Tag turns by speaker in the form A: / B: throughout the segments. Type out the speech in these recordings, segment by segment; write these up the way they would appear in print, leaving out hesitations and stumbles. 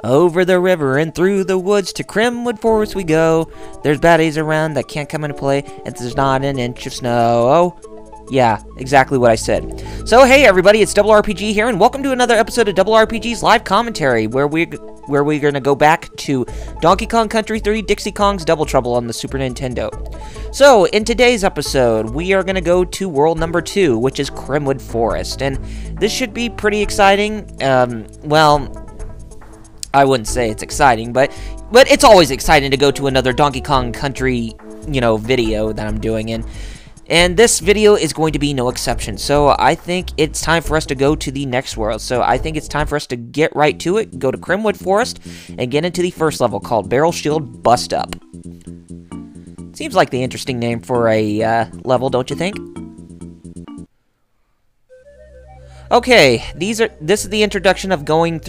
A: Over the river and through the woods to Kremwood Forest we go. There's baddies around that can't come into play, and there's not an inch of snow. Oh, yeah, exactly what I said. So, hey everybody, it's Double RPG here, and welcome to another episode of Double RPG's live commentary, where we're gonna go back to Donkey Kong Country 3 Dixie Kong's Double Trouble on the Super Nintendo. So, in today's episode, we are gonna go to world number 2, which is Kremwood Forest, and this should be pretty exciting. Well, I wouldn't say it's exciting, but it's always exciting to go to another Donkey Kong Country, video that I'm doing, and this video is going to be no exception. So I think it's time for us to go to the next world. So I think it's time for us to get right to it, go to Kremwood Forest, and get into the first level called Barrel Shield Bust Up. Seems like the interesting name for a level, don't you think? Okay, this is the introduction of going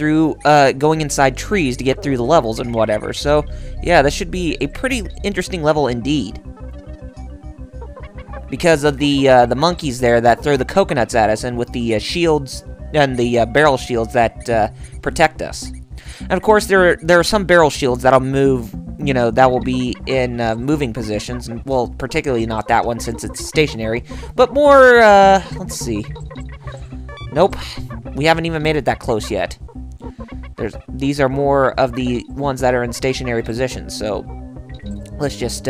A: inside trees to get through the levels and whatever. So, yeah, this should be a pretty interesting level indeed. Because of the monkeys there that throw the coconuts at us, and with the shields and the barrel shields that protect us. And of course, there are some barrel shields that'll move, that will be in moving positions. And, well, particularly not that one since it's stationary. But more, let's see. Nope, we haven't even made it that close yet. These are more of the ones that are in stationary positions, so let's just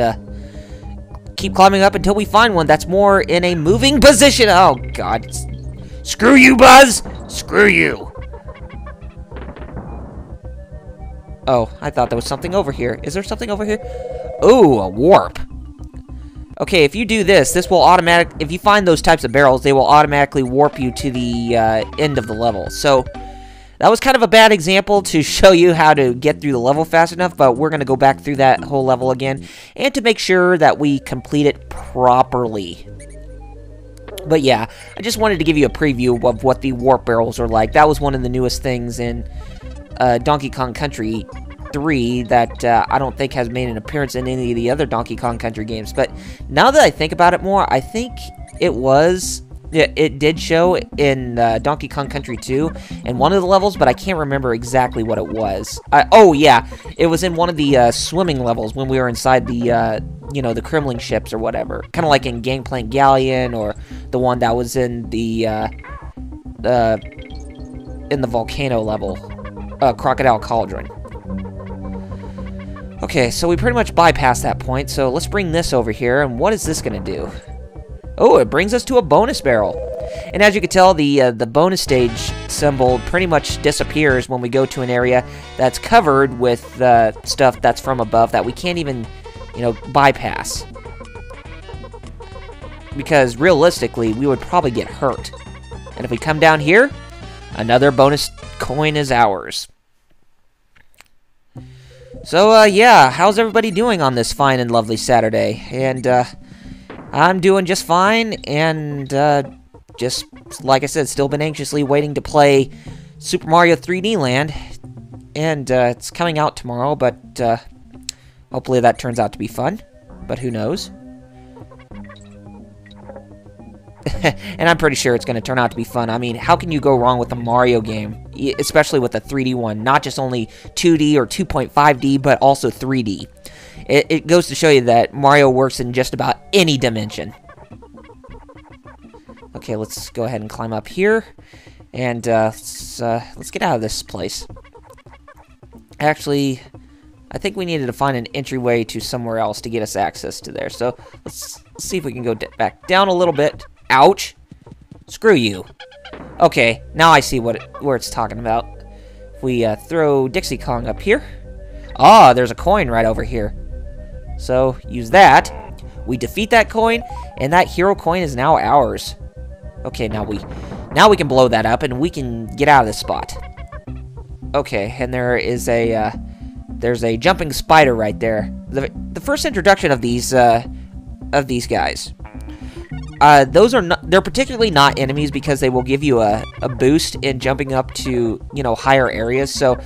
A: keep climbing up until we find one that's more in a moving position. Oh, God. Screw you, Buzz! Screw you! Oh, I thought there was something over here. Is there something over here? Ooh, a warp. Okay, if you do this will if you find those types of barrels, they will automatically warp you to the end of the level. So, that was kind of a bad example to show you how to get through the level fast enough, but we're going to go back through that whole level again, and to make sure that we complete it properly. But yeah, I just wanted to give you a preview of what the warp barrels are like. That was one of the newest things in Donkey Kong Country 3 that I don't think has made an appearance in any of the other Donkey Kong Country games. But now that I think about it more, I think it did show in Donkey Kong Country 2 in one of the levels, but I can't remember exactly what it was. Oh yeah, it was in one of the swimming levels when we were inside the the Kremling ships or whatever, kind of like in Gangplank Galleon, or the one that was in the volcano level, Crocodile Cauldron. Okay, so we pretty much bypassed that point, so let's bring this over here, and what is this going to do? Oh, it brings us to a bonus barrel. And as you can tell, the bonus stage symbol pretty much disappears when we go to an area that's covered with stuff that's from above that we can't even, bypass. Because realistically, we would probably get hurt. And if we come down here, another bonus coin is ours. So, yeah, how's everybody doing on this fine and lovely Saturday? And, I'm doing just fine, and, just, like I said, still been anxiously waiting to play Super Mario 3D Land, and, it's coming out tomorrow, but, hopefully that turns out to be fun, but who knows? And I'm pretty sure it's going to turn out to be fun. I mean, how can you go wrong with a Mario game, especially with a 3D one? Not just only 2D or 2.5D, but also 3D. It goes to show you that Mario works in just about any dimension. Okay, let's go ahead and climb up here, and let's get out of this place. Actually, I think we needed to find an entryway to somewhere else to get us access to there. So let's see if we can go back down a little bit. Ouch! Screw you. Okay, now I see where it's talking about. If we throw Dixie Kong up here. Ah, there's a coin right over here. So, use that. We defeat that coin, and that hero coin is now ours. Okay, now we can blow that up, and we can get out of this spot. Okay, and there's a jumping spider right there. The first introduction of these guys. They're particularly not enemies because they will give you a boost in jumping up to, higher areas. So,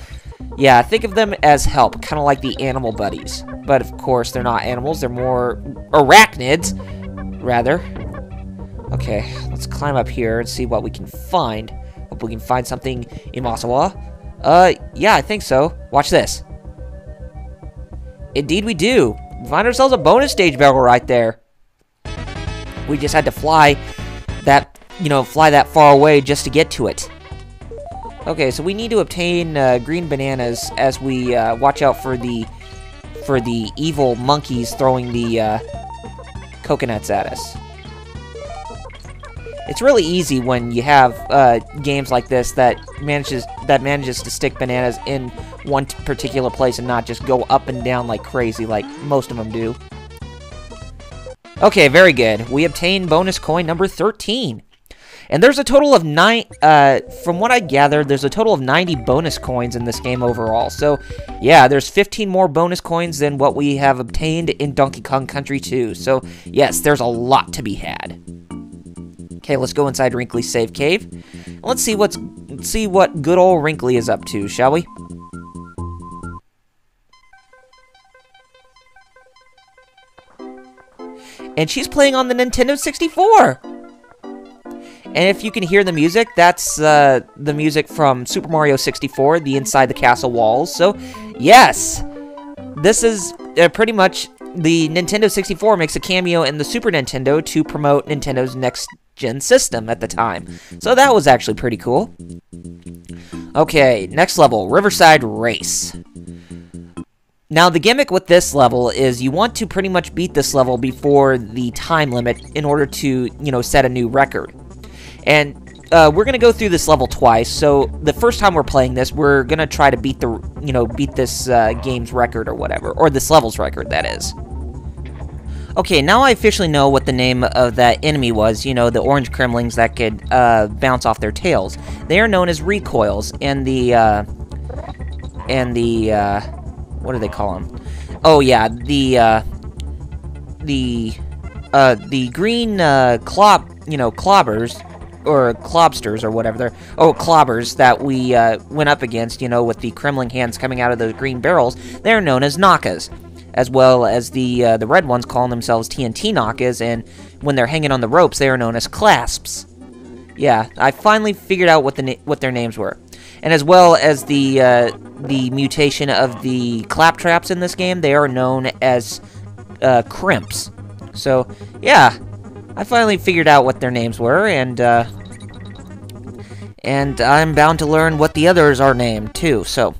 A: yeah, think of them as help, kind of like the animal buddies. But, of course, they're not animals. They're more arachnids, rather. Okay, let's climb up here and see what we can find. Hope we can find something in Masawa. Yeah, I think so. Watch this. Indeed we do. We find ourselves a bonus stage barrel right there. We just had to fly that, fly that far away just to get to it. Okay, so we need to obtain green bananas as we watch out for the evil monkeys throwing the coconuts at us. It's really easy when you have games like this that manages to stick bananas in one particular place and not just go up and down like crazy like most of them do. Okay, very good. We obtained bonus coin number 13. And there's a total of from what I gathered, there's a total of 90 bonus coins in this game overall. So, yeah, there's 15 more bonus coins than what we have obtained in Donkey Kong Country 2. So, yes, there's a lot to be had. Okay, let's go inside Wrinkly's safe cave. Let's see what good old Wrinkly is up to, shall we? And she's playing on the Nintendo 64! And if you can hear the music, that's the music from Super Mario 64, the Inside the Castle walls. So, yes, this is pretty much the Nintendo 64 makes a cameo in the Super Nintendo to promote Nintendo's next-gen system at the time. So that was actually pretty cool. Okay, next level, Riverside Race. Now, the gimmick with this level is you want to pretty much beat this level before the time limit in order to, set a new record. And we're going to go through this level twice, so the first time we're playing this, we're going to try to beat this game's record or whatever, or this level's record, that is. Okay, now I officially know what the name of that enemy was, the orange Kremlings that could bounce off their tails. They are known as recoils, and the what do they call them? Oh yeah, the green clobbers, or clobsters, or whatever they're... Oh, clobbers that we went up against, with the Kremling hands coming out of those green barrels. They're known as Nakas, as well as the red ones calling themselves TNT Nakas, and when they're hanging on the ropes, they are known as clasps. Yeah, I finally figured out what their names were. And as well as the mutation of the claptraps in this game, they are known as crimps. So, yeah, I finally figured out what their names were, and I'm bound to learn what the others are named, too. So,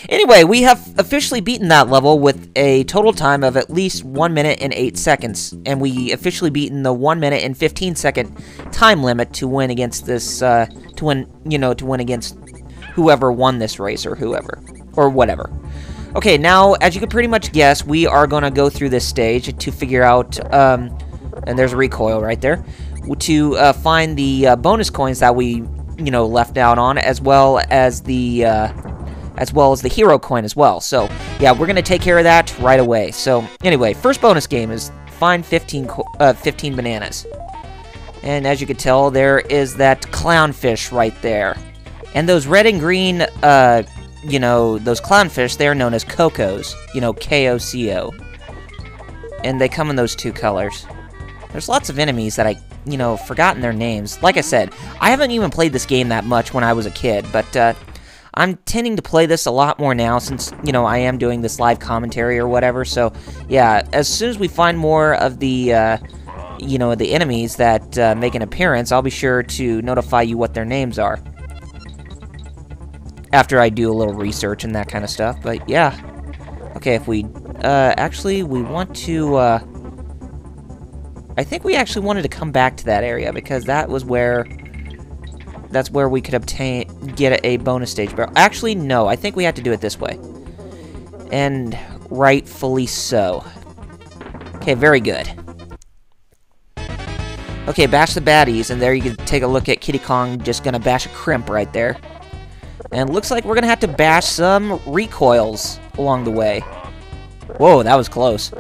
A: anyway, we have officially beaten that level with a total time of at least 1 minute and 8 seconds, and we officially beaten the 1 minute and 15-second time limit to win against this, to win against whoever won this race, or whatever. Okay, now, as you can pretty much guess, we are going to go through this stage to figure out, and there's a recoil right there, to find the bonus coins that we, left out on, as well as the hero coin as well. So, yeah, we're going to take care of that right away. So, anyway, first bonus game is find 15 bananas. And as you can tell, there is that clownfish right there. And those red and green, those clownfish, they're known as Cocos. K-O-C-O. And they come in those two colors. There's lots of enemies that I, forgotten their names. Like I said, I haven't even played this game that much when I was a kid, but, I'm tending to play this a lot more now since, I am doing this live commentary or whatever. So, yeah, as soon as we find more of the, the enemies that make an appearance, I'll be sure to notify you what their names are. After I do a little research and that kind of stuff, but yeah. Okay, if we, actually, we want to, I think we actually wanted to come back to that area, because that's where we could get a bonus stage barrel. Actually, no, I think we have to do it this way. And rightfully so. Okay, very good. Okay, bash the baddies, and there you can take a look at Kiddy Kong just gonna bash a crimp right there. And looks like we're gonna have to bash some recoils along the way. Whoa, that was close.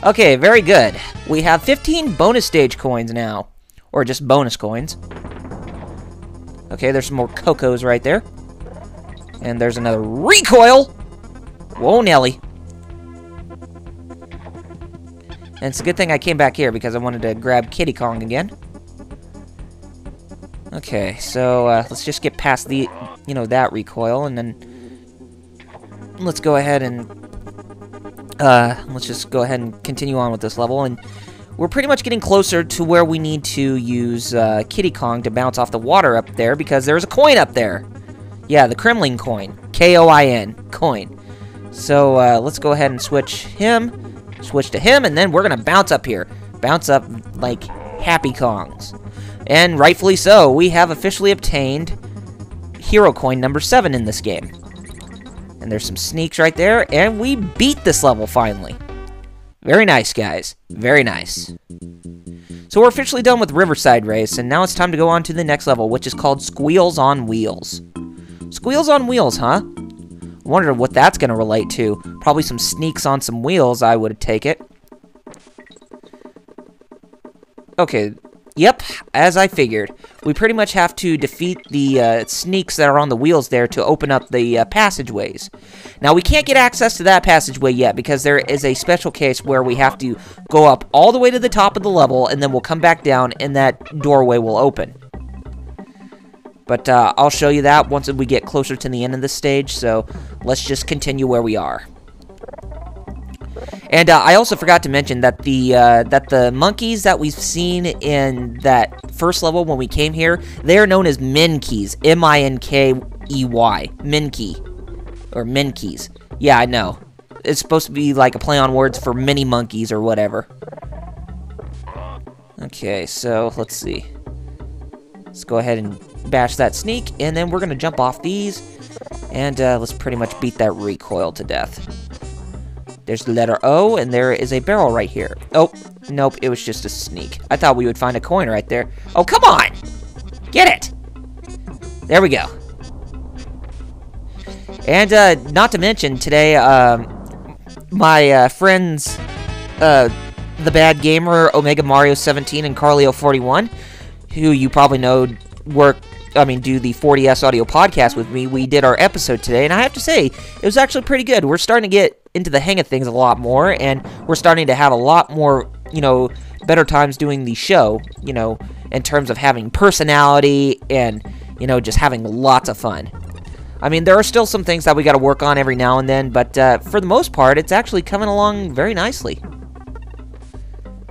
A: Okay, very good. We have 15 bonus stage coins now. Or just bonus coins. Okay, there's some more Cocos right there. And there's another recoil! Whoa, Nelly. And it's a good thing I came back here, because I wanted to grab Kiddy Kong again. Okay, so let's just get past the, that recoil, and then let's go ahead and let's just go ahead and continue on with this level. And we're pretty much getting closer to where we need to use Kitty Kong to bounce off the water up there, because there's a coin up there. Yeah, the Kremlin coin. K-O-I-N. Coin. So let's go ahead and switch to him, and then we're going to bounce up here. Bounce up like Happy Kongs. And rightfully so, we have officially obtained Hero Coin number 7 in this game. And there's some sneaks right there, and we beat this level finally. Very nice, guys. Very nice. So we're officially done with Riverside Race, and now it's time to go on to the next level, which is called Squeals on Wheels. Squeals on Wheels, huh? Wonder what that's going to relate to. Probably some sneaks on some wheels, I would take it. Okay, yep, as I figured. We pretty much have to defeat the sneaks that are on the wheels there to open up the passageways. Now, we can't get access to that passageway yet, because there is a special case where we have to go up all the way to the top of the level, and then we'll come back down, and that doorway will open. But I'll show you that once we get closer to the end of the stage, so let's just continue where we are. And I also forgot to mention that the monkeys that we've seen in that first level when we came here, they are known as Minkeys. M-I-N-K-E-Y. Minkey. Or Minkeys. Yeah, I know. It's supposed to be like a play on words for mini monkeys or whatever. Okay, so let's see. Let's go ahead and bash that sneak, and then we're going to jump off these, and let's pretty much beat that recoil to death. There's the letter O, and there is a barrel right here. Oh, nope, it was just a sneak. I thought we would find a coin right there. Oh, come on! Get it! There we go. And, not to mention, today, my friends, The Bad Gamer, Omega Mario 17, and Carlio 41, who you probably know do the 40S audio podcast with me, we did our episode today, and I have to say, it was actually pretty good. We're starting to get into the hang of things a lot more, and we're starting to have a lot more, better times doing the show, in terms of having personality and, just having lots of fun. I mean, there are still some things that we got to work on every now and then, but for the most part, it's actually coming along very nicely.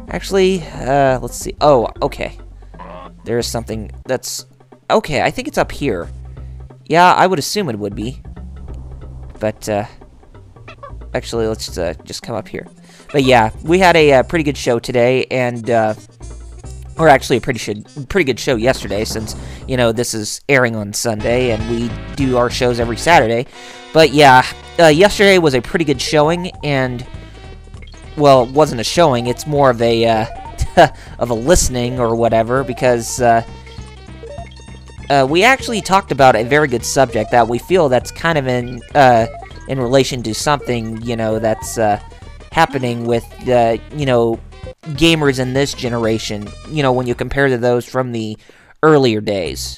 A: Actually, let's see. Oh, okay. There is something that's... Okay, I think it's up here. Yeah, I would assume it would be. But, actually, let's just come up here. But yeah, we had a pretty good show today, and, or actually a pretty good show yesterday, since, this is airing on Sunday, and we do our shows every Saturday. But yeah, yesterday was a pretty good showing, and, well, it wasn't a showing, it's more of a, of a listening or whatever, because, we actually talked about a very good subject that we feel that's kind of in relation to something, that's happening with, gamers in this generation, when you compare to those from the earlier days.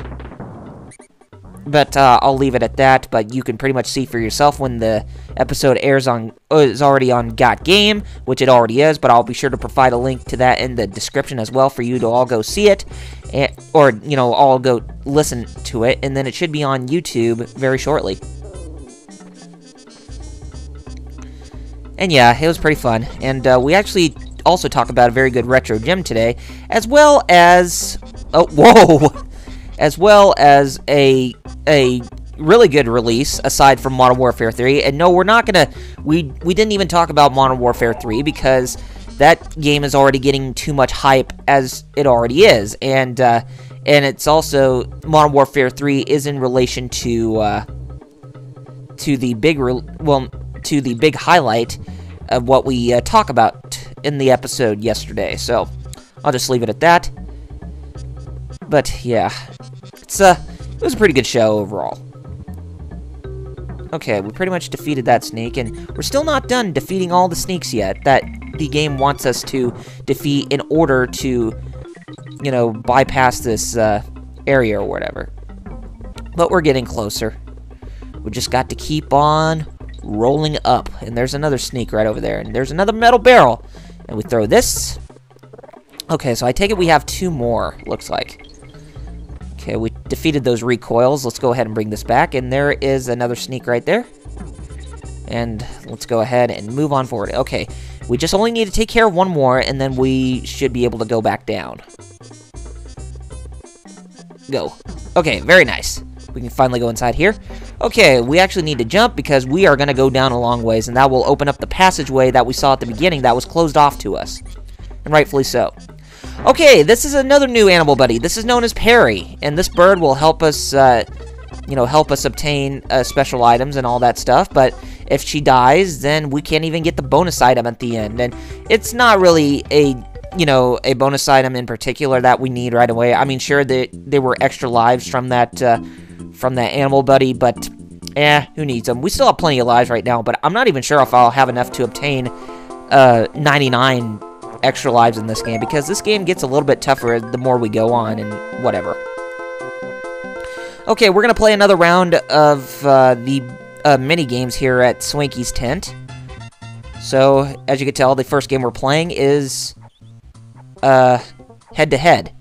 A: But I'll leave it at that, but you can pretty much see for yourself when the episode is already on GotGame, which it already is, but I'll be sure to provide a link to that in the description as well for you to all go see it, or, all go listen to it, and then it should be on YouTube very shortly. And yeah, it was pretty fun, and we actually also talk about a very good retro gem today, as well as... Oh, whoa! As well as a really good release, aside from Modern Warfare 3. And no, we're not gonna... We didn't even talk about Modern Warfare 3, because that game is already getting too much hype as it already is. And it's also... Modern Warfare 3 is in relation to the big highlight of what we talk about in the episode yesterday. So, I'll just leave it at that. But, yeah. It was a pretty good show overall. Okay, we pretty much defeated that sneak, and we're still not done defeating all the sneaks yet that the game wants us to defeat in order to, bypass this area or whatever. But we're getting closer. We just got to keep on rolling up. And there's another sneak right over there, and there's another metal barrel. And we throw this. Okay, so I take it we have 2 more, looks like. Okay, we defeated those recoils. Let's go ahead and bring this back. And there is another sneak right there. And let's go ahead and move on forward. Okay, we just only need to take care of one more, and then we should be able to go back down. Go. Okay, very nice. We can finally go inside here. Okay, we actually need to jump because we are going to go down a long ways, and that will open up the passageway that we saw at the beginning that was closed off to us. And rightfully so. Okay, this is another new animal buddy. This is known as Perry, and this bird will help us, help us obtain special items and all that stuff, but if she dies, then we can't even get the bonus item at the end, and it's not really a bonus item in particular that we need right away. I mean, sure, there were extra lives from that animal buddy, but, who needs them? We still have plenty of lives right now, but I'm not even sure if I'll have enough to obtain, 99 extra lives in this game, because this game gets a little bit tougher the more we go on, and whatever. Okay, we're gonna play another round of, the mini-games here at Swanky's tent. So, as you can tell, the first game we're playing is head-to-head.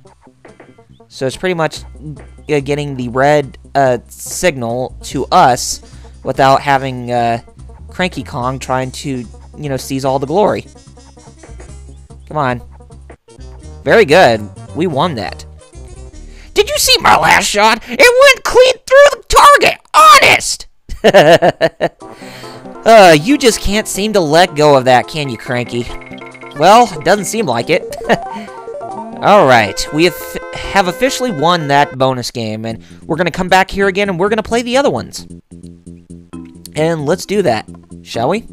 A: So it's pretty much getting the red signal to us without having Cranky Kong trying to, seize all the glory. Come on. Very good. We won that. Did you see my last shot? It went clean through the target! Honest! You just can't seem to let go of that, can you, Cranky? Well, it doesn't seem like it. Alright, we have officially won that bonus game, and we're going to come back here again, and we're going to play the other ones. And let's do that, shall we?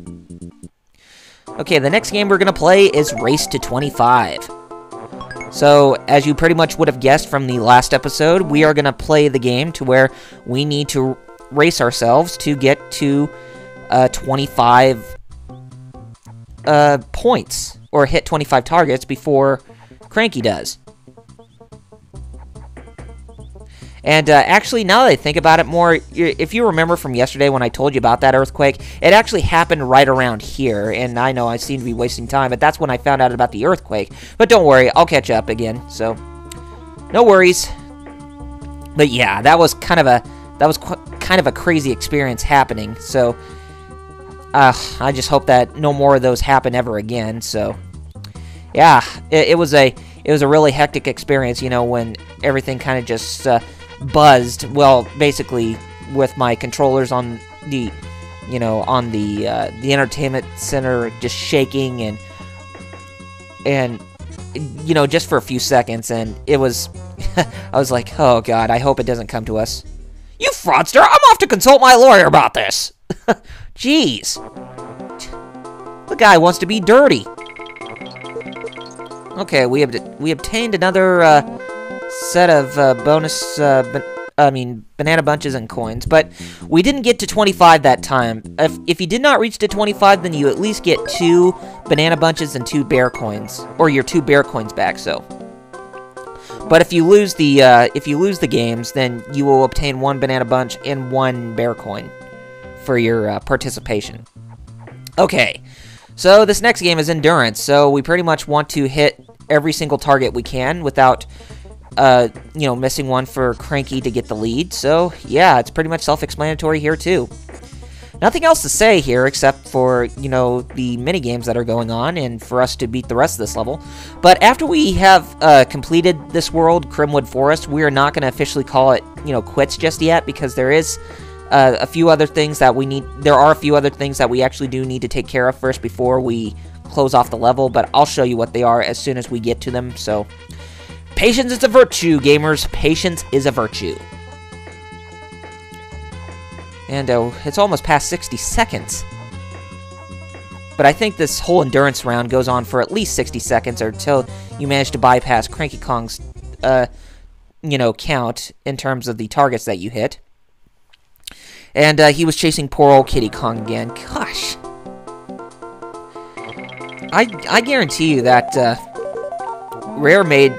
A: Okay, the next game we're going to play is Race to 25. So, as you pretty much would have guessed from the last episode, we are going to play the game to where we need to race ourselves to get to 25 points, or hit 25 targets before Cranky does. And actually, now that I think about it more, if you remember from yesterday when I told you about that earthquake, it actually happened right around here. And I know I seem to be wasting time, but that's when I found out about the earthquake. But don't worry, I'll catch up again. So, no worries. But yeah, that was kind of a crazy experience happening. So, I just hope that no more of those happen ever again. So, yeah, it was a really hectic experience. When everything kind of just buzzed. Well, basically with my controllers on the entertainment center just shaking and just for a few seconds, and it was I was like, oh god, I hope it doesn't come to us. You fraudster! I'm off to consult my lawyer about this. Jeez, the guy wants to be dirty. Okay, we obtained another set of bonus, banana bunches and coins, but we didn't get to 25 that time. If you did not reach to 25, then you at least get 2 banana bunches and 2 bear coins, or your 2 bear coins back. So, but if you lose the games, then you will obtain 1 banana bunch and 1 bear coin for your participation. Okay. So this next game is endurance, so we pretty much want to hit every single target we can without, missing one for Cranky to get the lead. So yeah, it's pretty much self-explanatory here too. Nothing else to say here except for, the mini-games that are going on and for us to beat the rest of this level. But after we have completed this world, Kremwood Forest, we are not going to officially call it, quits just yet, because there is a few other things that we need. There are a few other things that we actually do need to take care of first before we close off the level, but I'll show you what they are as soon as we get to them. So, patience is a virtue, gamers. Patience is a virtue. And it's almost past 60 seconds. But I think this whole endurance round goes on for at least 60 seconds, or until you manage to bypass Cranky Kong's, count in terms of the targets that you hit. And he was chasing poor old Kitty Kong again. Gosh. I guarantee you that Rare made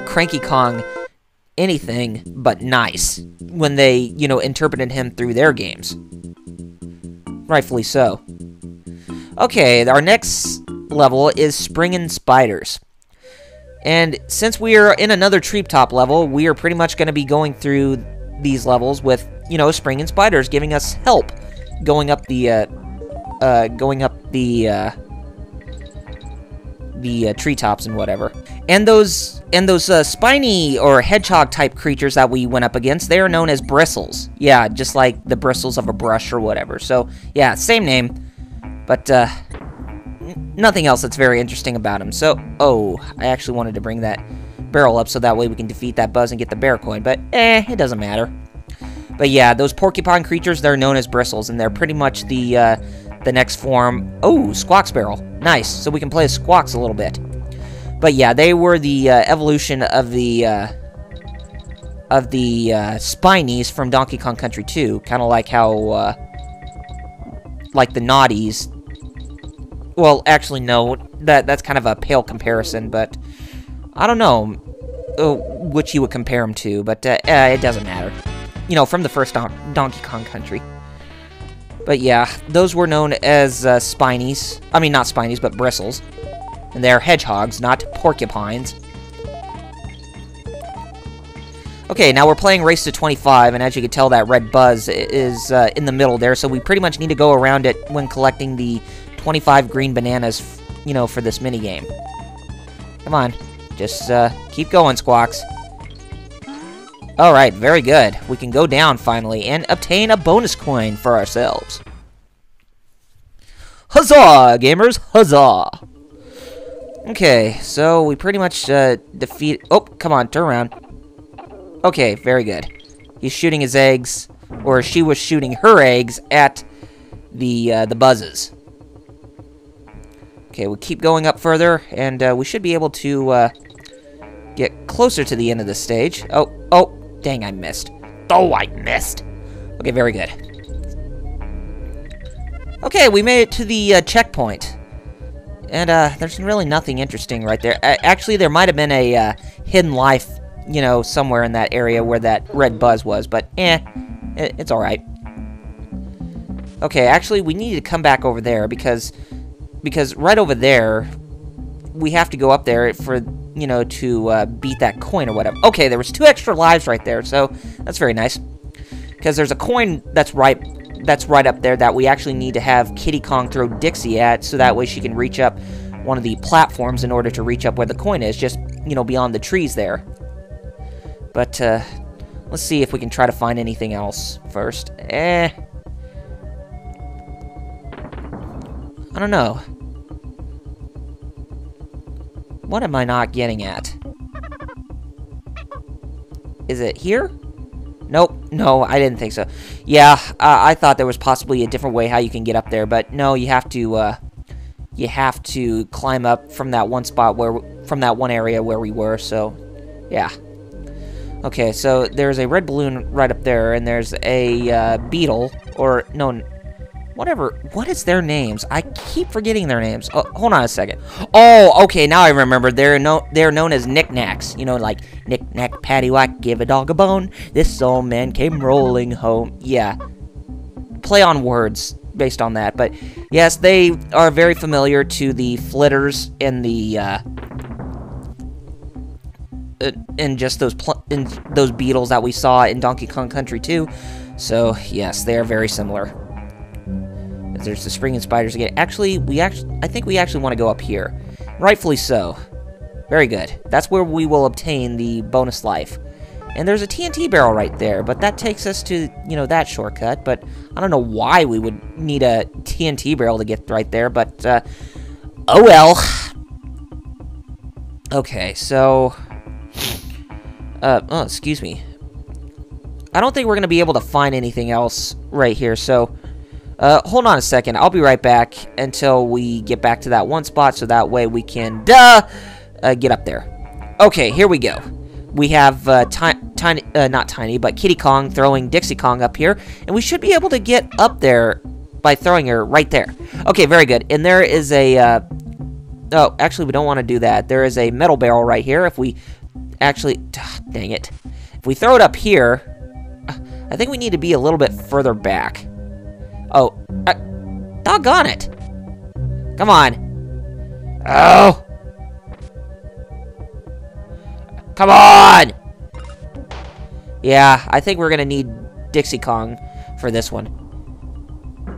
A: Cranky Kong anything but nice when they, interpreted him through their games. Rightfully so. Okay, our next level is Springin' Spiders. And since we are in another treetop level, we are pretty much going to be going through these levels with, you know, springing spiders giving us help going up the treetops and whatever. And those spiny or hedgehog type creatures that we went up against, they are known as bristles. Yeah, just like the bristles of a brush or whatever. So yeah, same name, but nothing else that's very interesting about them. So, oh, I actually wanted to bring that barrel up so that way we can defeat that buzz and get the bear coin, but it doesn't matter. But yeah, those porcupine creatures, they're known as bristles, and they're pretty much the next form. Oh, Squawks barrel. Nice. So we can play as Squawks a little bit. But yeah, they were the evolution of the Spinies from Donkey Kong Country 2. Kind of like how, like the Naughties. Well, actually, no. That's kind of a pale comparison, but I don't know which you would compare them to, but it doesn't matter. You know, from the first Donkey Kong Country. But yeah, those were known as Spinies. I mean, not Spinies, but bristles. And they're hedgehogs, not porcupines. Okay, now we're playing Race to 25, and as you can tell, that red buzz is in the middle there, so we pretty much need to go around it when collecting the 25 green bananas, you know, for this minigame. Come on, just keep going, Squawks. Alright, very good. We can go down, finally, and obtain a bonus coin for ourselves. Huzzah, gamers! Huzzah! Okay, so we pretty much defeat... Oh, come on, turn around. Okay, very good. He's shooting his eggs, or she was shooting her eggs at the buzzes. Okay, we'll keep going up further, and we should be able to get closer to the end of the stage. Oh, dang, I missed. Oh, I missed. Okay, very good. Okay, we made it to the checkpoint. And there's really nothing interesting right there. Actually, there might have been a hidden life, you know, somewhere in that area where that red buzz was, but it's alright. Okay, actually, we need to come back over there because right over there, we have to go up there for, you know, to beat that coin or whatever. Okay, there was 2 extra lives right there, so that's very nice. Because there's a coin that's right up there that we actually need to have Kitty Kong throw Dixie at, so that way she can reach up one of the platforms in order to reach up where the coin is, just, you know, beyond the trees there. But, let's see if we can try to find anything else first. I don't know. What am I not getting at? Is it here? Nope. No, I didn't think so. Yeah, I thought there was possibly a different way how you can get up there, but no, you have to climb up from that one spot from that one area where we were, so, yeah. Okay, so there's a red balloon right up there, and there's a, beetle, or, no, whatever. What is their names? I keep forgetting their names. Oh, hold on a second. Oh, okay, now I remember. They're known as knickknacks. You know, like, knick-knack, paddywhack, give a dog a bone. This old man came rolling home. Yeah. Play on words based on that. But, yes, they are very familiar to the flitters and the, and just those beetles that we saw in Donkey Kong Country 2. So, yes, they are very similar. There's the springing spiders again. Actually, I think we actually want to go up here. Rightfully so. Very good. That's where we will obtain the bonus life. And there's a TNT barrel right there, but that takes us to, you know, that shortcut. But I don't know why we would need a TNT barrel to get right there, but, oh well. Okay, so... oh, excuse me. I don't think we're going to be able to find anything else right here, so... hold on a second. I'll be right back until we get back to that one spot, so that way we can, get up there. Okay, here we go. We have, not Tiny, but Kitty Kong throwing Dixie Kong up here, and we should be able to get up there by throwing her right there. Okay, very good. And there is a, oh, actually, we don't want to do that. There is a metal barrel right here. If we actually, dang it. If we throw it up here, I think we need to be a little bit further back. Oh, doggone it. Come on. Oh. Come on! Yeah, I think we're gonna need Dixie Kong for this one.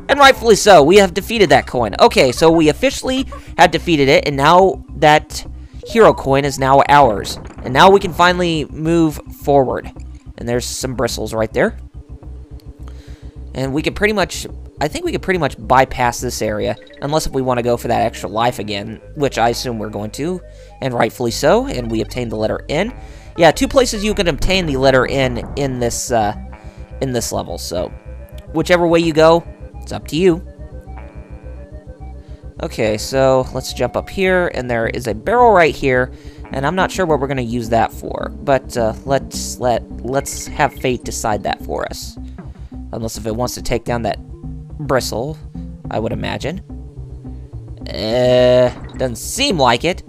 A: And rightfully so, we have defeated that coin. Okay, so we officially have defeated it, and now that hero coin is now ours. And now we can finally move forward. And there's some bristles right there. And we can pretty much, I think we could pretty much bypass this area. Unless if we want to go for that extra life again, which I assume we're going to. And rightfully so, and we obtained the letter N. Yeah, 2 places you can obtain the letter N in this level, so whichever way you go, it's up to you. Okay, so let's jump up here, and there is a barrel right here, and I'm not sure what we're going to use that for, but let's have fate decide that for us. Unless if it wants to take down that bristle, I would imagine. Doesn't seem like it.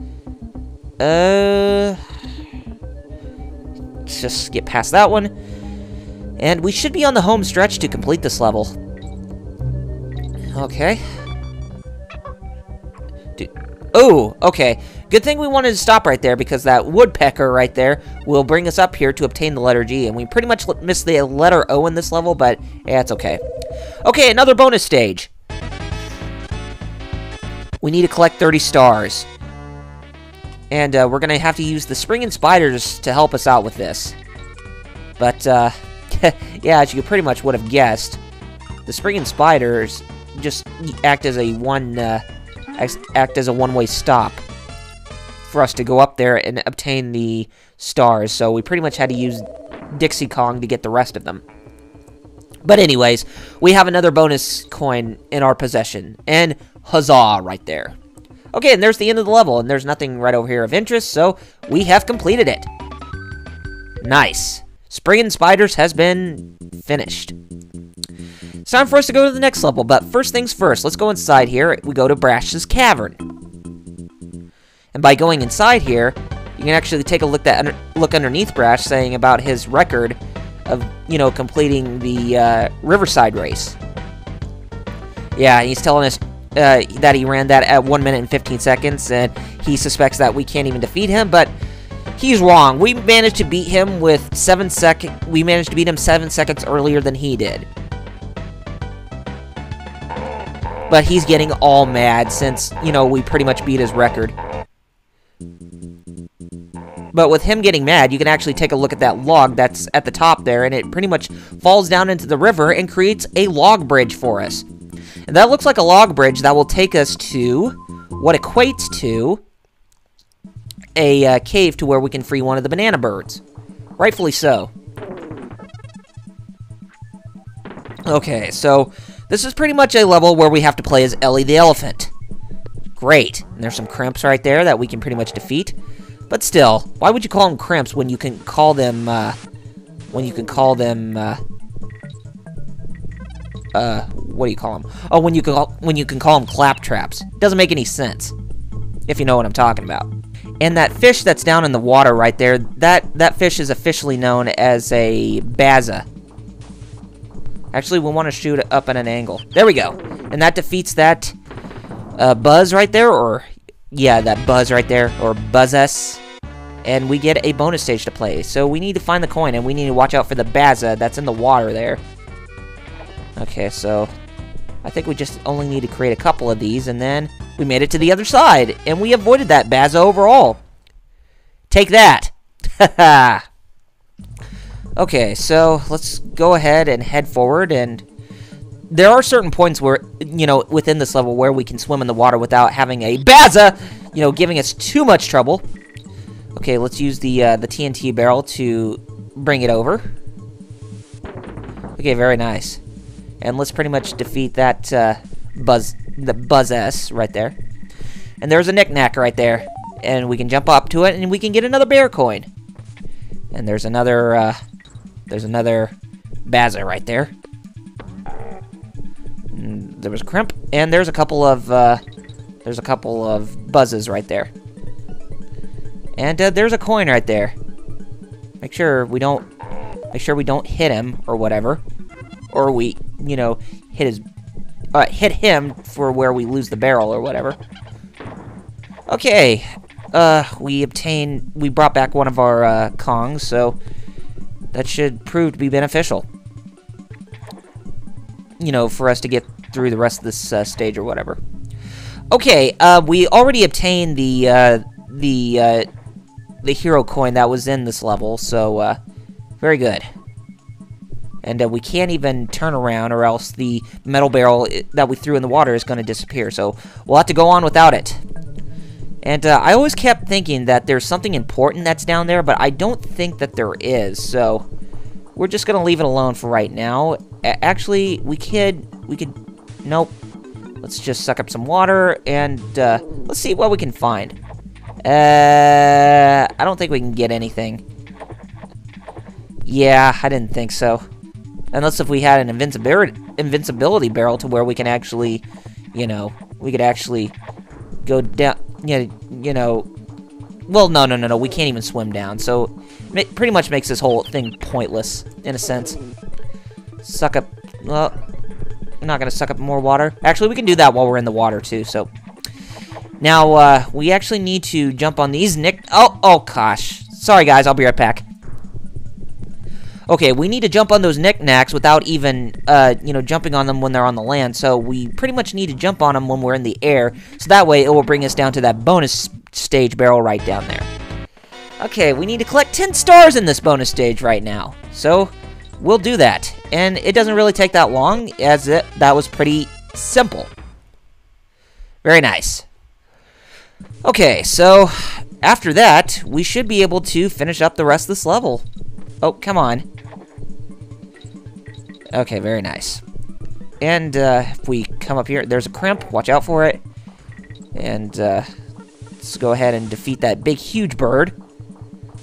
A: Let's just get past that one. And we should be on the home stretch to complete this level. Okay. Oh, okay. Good thing we wanted to stop right there, because that woodpecker right there will bring us up here to obtain the letter G. And we pretty much missed the letter O in this level, but yeah, it's okay. Okay, another bonus stage. We need to collect 30 stars. And we're going to have to use the springing spiders to help us out with this. But, yeah, as you pretty much would have guessed, the springing spiders just act as a one-way stop for us to go up there and obtain the stars. So we pretty much had to use Dixie Kong to get the rest of them. But anyways, we have another bonus coin in our possession. And huzzah right there. Okay, and there's the end of the level, and there's nothing right over here of interest, so we have completed it. Nice. Springing Spiders has been finished. It's time for us to go to the next level, but first things first, let's go inside here. We go to Brashness Cavern. And by going inside here, you can actually take a look underneath Brash, saying about his record of, you know, completing the Riverside Race. Yeah, he's telling us that he ran that at 1 minute and 15 seconds, and he suspects that we can't even defeat him, but he's wrong. We managed to beat him with 7 seconds. We managed to beat him 7 seconds earlier than he did. But he's getting all mad since, you know, we pretty much beat his record. But with him getting mad, you can actually take a look at that log that's at the top there, and it pretty much falls down into the river and creates a log bridge for us. And that looks like a log bridge that will take us to what equates to a cave to where we can free one of the banana birds. Rightfully so. Okay, so this is pretty much a level where we have to play as Ellie the elephant. Great. And there's some crimps right there that we can pretty much defeat. But still, why would you call them crimps when you can call them, what do you call them? Oh, when you can call them claptraps. Doesn't make any sense, if you know what I'm talking about. And that fish that's down in the water right there, that fish is officially known as a baza. Actually, we want to shoot it up at an angle. There we go. And that defeats that buzz right there, or yeah, that buzz right there, or buzzess. And we get a bonus stage to play. So we need to find the coin, and we need to watch out for the baza that's in the water there. Okay, so I think we just only need to create a couple of these, and then we made it to the other side, and we avoided that baza overall. Take that! Haha! Okay, so let's go ahead and head forward, and there are certain points where, you know, within this level where we can swim in the water without having a baza, you know, giving us too much trouble. Okay, let's use the TNT barrel to bring it over. Okay, very nice. And let's pretty much defeat that buzz-s right there. And there's a knick-knack right there. And we can jump up to it, and we can get another bear coin. And there's another baza right there. And there was a crimp, and there's a couple of buzzes right there. And there's a coin right there. Make sure we don't hit him or whatever, or we, you know, hit him for where we lose the barrel or whatever. Okay, we brought back one of our Kongs, so that should prove to be beneficial. You know, for us to get through the rest of this stage or whatever. Okay, we already obtained the hero coin that was in this level, so very good. And we can't even turn around, or else the metal barrel that we threw in the water is going to disappear, so we'll have to go on without it. And I always kept thinking that there's something important that's down there, but I don't think that there is, so we're just going to leave it alone for right now. Actually, we could, nope. Let's just suck up some water, and let's see what we can find. I don't think we can get anything. Yeah, I didn't think so. Unless if we had an invincibility barrel to where we can actually, you know, we could actually go down, you know, well, no, we can't even swim down, so it pretty much makes this whole thing pointless, in a sense. Suck up, well, I'm not going to suck up more water. Actually, we can do that while we're in the water, too, so. Now, we actually need to jump on these oh, gosh. Sorry, guys, I'll be right back. Okay, we need to jump on those knickknacks without even, you know, jumping on them when they're on the land, so we pretty much need to jump on them when we're in the air, so that way it will bring us down to that bonus stage barrel right down there. Okay, we need to collect 10 stars in this bonus stage right now, so we'll do that, and it doesn't really take that long, as that was pretty simple. Very nice. Okay, so after that, we should be able to finish up the rest of this level. Oh, come on. Okay, very nice. And if we come up here, there's a crimp. Watch out for it. And let's go ahead and defeat that big, huge bird.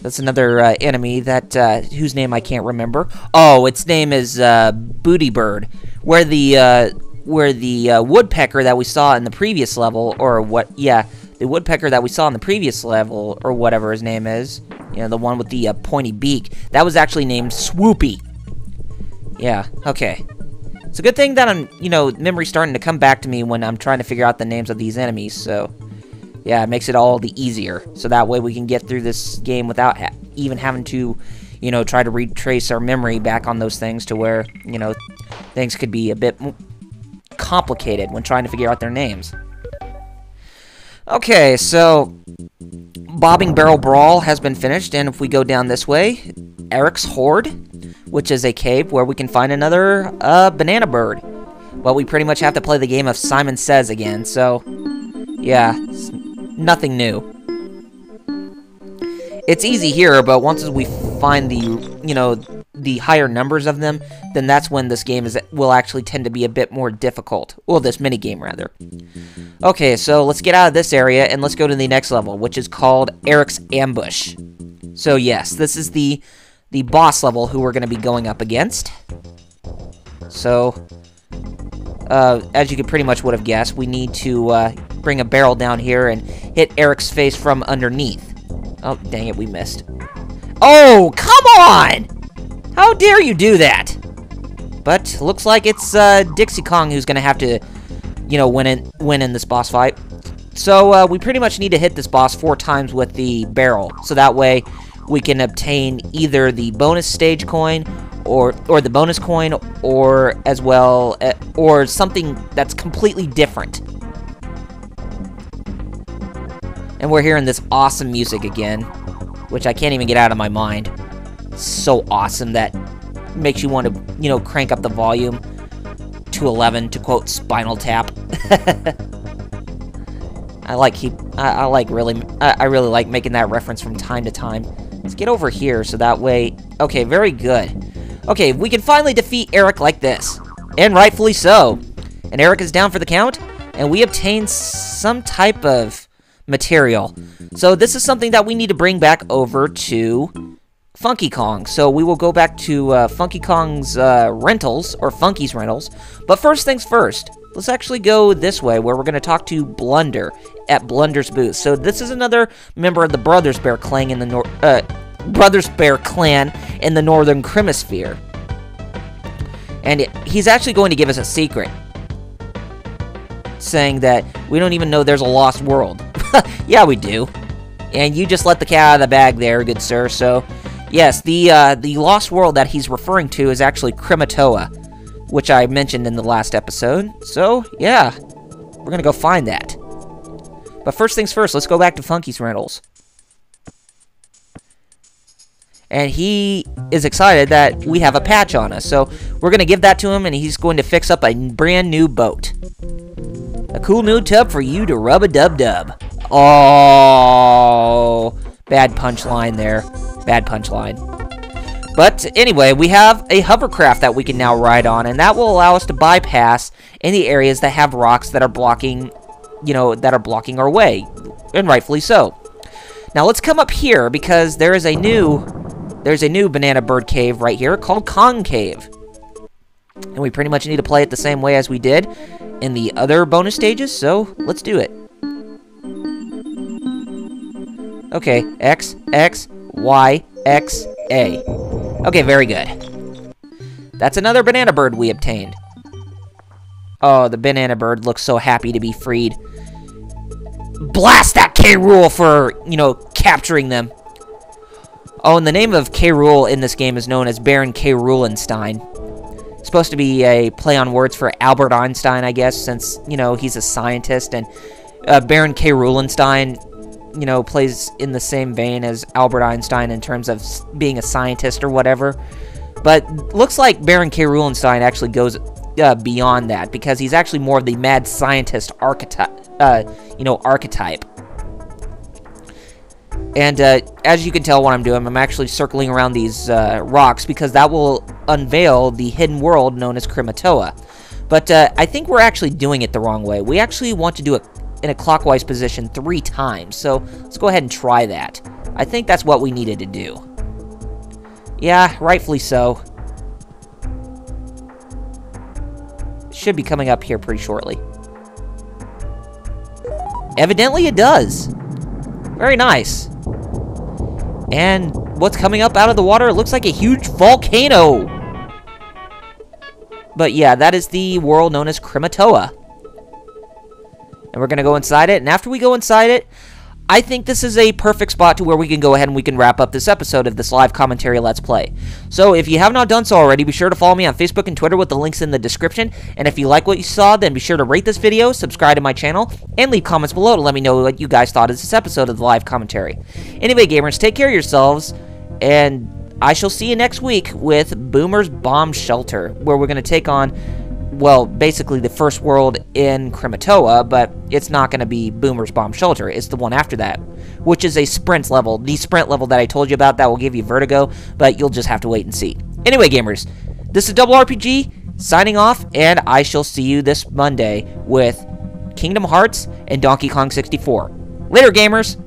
A: That's another enemy that whose name I can't remember. Oh, its name is Booty Bird. Where the woodpecker that we saw in the previous level, or what? Yeah, the woodpecker that we saw in the previous level, or whatever his name is. You know, the one with the pointy beak. That was actually named Swoopy. Yeah, okay. It's a good thing that I'm, you know, memory's starting to come back to me when I'm trying to figure out the names of these enemies, so. Yeah, it makes it all the easier. So that way we can get through this game without even having to, you know, try to retrace our memory back on those things to where, you know, things could be a bit complicated when trying to figure out their names. Okay, so Bobbing Barrel Brawl has been finished, and if we go down this way, Eric's Hoard, which is a cave where we can find another banana bird. Well, we pretty much have to play the game of Simon Says again, so yeah, nothing new. It's easy here, but once we find the, you know, the higher numbers of them, then that's when this game will actually tend to be a bit more difficult. Well, this minigame, rather. Okay, so let's get out of this area, and let's go to the next level, which is called Eric's Ambush. So yes, this is the boss level who we're going to be going up against. So, as you could pretty much would have guessed, we need to bring a barrel down here and hit Eric's face from underneath. Oh, dang it, we missed. Oh, come on! How dare you do that? But looks like it's Dixie Kong who's gonna have to, you know, win in this boss fight. So we pretty much need to hit this boss 4 times with the barrel, so that way we can obtain either the bonus stage coin or the bonus coin, or as well or something that's completely different. And we're hearing this awesome music again, which I can't even get out of my mind. It's so awesome that makes you want to, you know, crank up the volume to 11, to quote Spinal Tap. I really like making that reference from time to time. Let's get over here so that way. Okay, very good. Okay, we can finally defeat Eric like this, and rightfully so. And Eric is down for the count, and we obtain some type of material. So this is something that we need to bring back over to Funky Kong. So we will go back to Funky Kong's rentals, or Funky's rentals. But first things first, let's actually go this way, where we're going to talk to Blunder at Blunder's booth. So this is another member of the Brothers Bear Clan in the Northern Hemisphere. And he's actually going to give us a secret, saying that we don't even know there's a lost world. Yeah, we do. And you just let the cat out of the bag there, good sir. So, yes, the lost world that he's referring to is actually Krematoa, which I mentioned in the last episode. So, yeah, we're gonna go find that. But first things first, let's go back to Funky's Rentals. And he is excited that we have a patch on us. So we're going to give that to him, and he's going to fix up a brand new boat. A cool new tub for you to rub-a-dub-dub. Oh, bad punchline there. Bad punchline. But anyway, we have a hovercraft that we can now ride on, and that will allow us to bypass any areas that have rocks that are blocking, that are blocking our way, and rightfully so. Now let's come up here because there's a new banana bird cave right here called Concave. And we pretty much need to play it the same way as we did in the other bonus stages, so let's do it. Okay, X, X, Y, X, A. Okay, very good. That's another banana bird we obtained. Oh, the banana bird looks so happy to be freed. Blast that K. Rool for, capturing them. Oh, and the name of K. Rool in this game is known as Baron K. Rulenstein. It's supposed to be a play on words for Albert Einstein, I guess, since, he's a scientist, and Baron K. Rulenstein, plays in the same vein as Albert Einstein in terms of being a scientist or whatever. But looks like Baron K. Rulenstein actually goes beyond that, because he's actually more of the mad scientist archetype. And as you can tell what I'm doing, I'm actually circling around these rocks because that will unveil the hidden world known as Krematoa. But I think we're actually doing it the wrong way. We actually want to do it in a clockwise position 3 times. So let's go ahead and try that. I think that's what we needed to do. Yeah, rightfully so. Should be coming up here pretty shortly. Evidently it does. Very nice. And what's coming up out of the water? It looks like a huge volcano. But yeah, that is the world known as Krematoa. And we're going to go inside it. And after we go inside it, I think this is a perfect spot to where we can go ahead and we can wrap up this episode of this live commentary Let's Play. So if you have not done so already, be sure to follow me on Facebook and Twitter with the links in the description. And if you like what you saw, then be sure to rate this video, subscribe to my channel, and leave comments below to let me know what you guys thought of this episode of the live commentary. Anyway, gamers, take care of yourselves, and I shall see you next week with Boomer's Bomb Shelter, where we're going to take on, well, basically the first world in Krematoa, but it's not going to be Boomer's Bomb Shelter. It's the one after that, which is a sprint level. The sprint level that I told you about that will give you vertigo, but you'll just have to wait and see. Anyway, gamers, this is Double RPG signing off, and I shall see you this Monday with Kingdom Hearts and Donkey Kong 64. Later, gamers!